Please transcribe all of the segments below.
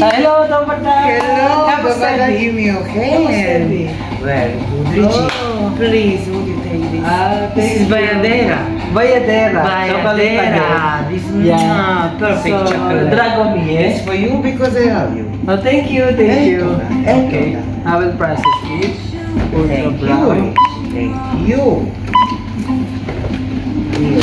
Hello, добър ден! Hello, Как сте? Baba, give me your hand. Very good, Richie. Oh. Please, would you take this? This is thank you. Bayadera. Bayadera. Chocolate Bayadera. again. This So, perfect chocolate. Dragomi, It's eh? for you because I love you. Oh, thank you, thank you. Eccola, Okay, eccola. I will process it. Ultra Thank you, brown. Richie. Thank you. Here,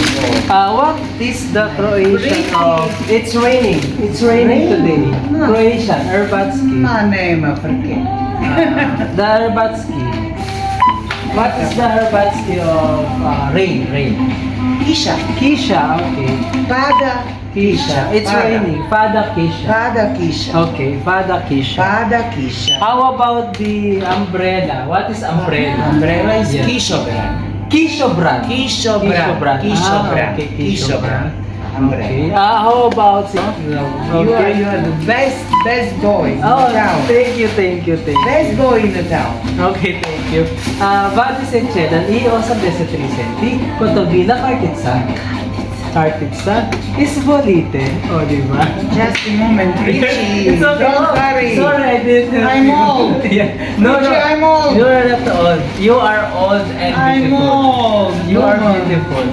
go. What is the Croatian Pretty. of... It's raining. It's raining today. No. Croatian, Herbatski. Ma nema perché. The Herbatski. What is the Herbatski of rain? Rain. Kisha. Kisha, okay. Pada. Kisha. It's Pada. raining. Fada Kisha. Pada Kisha. Okay, Fada Kisha. Pada Kisha. How about the umbrella? What is umbrella? Umbrella is Yeah. Kishobran. Kishobran. Kishobran. Kishobran. Okay, Kishobran. Kishobran. Okay. Umbrella. How about it? You are the best boy in Oh, the town. thank you, thank you, thank you. Best boy in the town. Okay, thank you. Vadi Senchedan, i-osam desa 3 centi, Kotovina, Kartitsa. Kartitsa is Volite. O, di ba? Just a moment, Richie. It's okay. Don't worry. Sorry, I didn't. I'm old. Yeah. No, no. Richie, I'm old. You are not old. You are old and I'm beautiful. old. You are Woman. beautiful.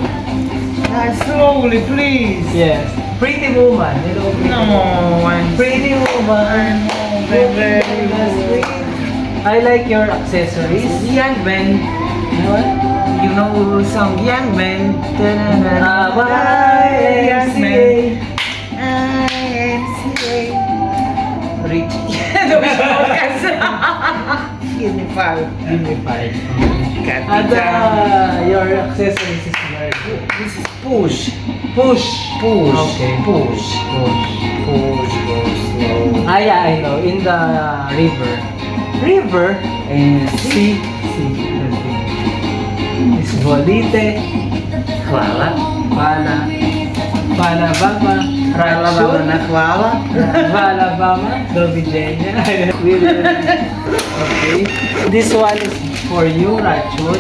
Slowly, please. Yes. Pretty woman. Hello, pretty No, woman. I'm Pretty woman. I'm old. That's sweet. I like your accessories. Young man. What? You know some young man. Young man. IMCA. Richie. Give me five. Give me 5. And Capitan. your accessories is very good. This is push. Push. Push. Okay. Push. Push. Push. Go slow. Ah, yeah, I know. In the river. River? And Sea. Sea. Is Volite. hvala. Hvala. Hvala Bama. Hvala vam na hvala. Hvala Bama. Doviđenja. Okay. This one is for you, Rachel.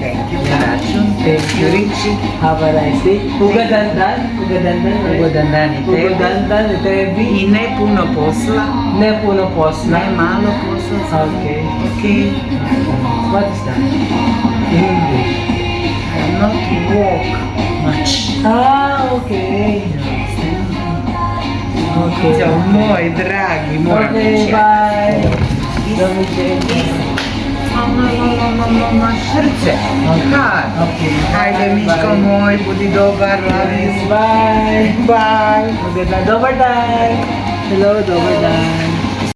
Thank you, Rachel. Thank you. Richie. Have a nice day. Ugadandan. Ugadandan. Ugodan i tebi. Ugadandan i tebi. I ne puno posla. Ne puno posla. Ne malo posla. Okay. Okay. What is that? English. Not walk much. Ah, okay. Okay. Ćao, moj dragi, moram Okay, ići. bye. Doviđenja. Na srce. Kad? Okay. Hajde, Miško moj, budi dobar, love you. Bye. Bye. Maganda. Dobar dan. Hello, dobar dan.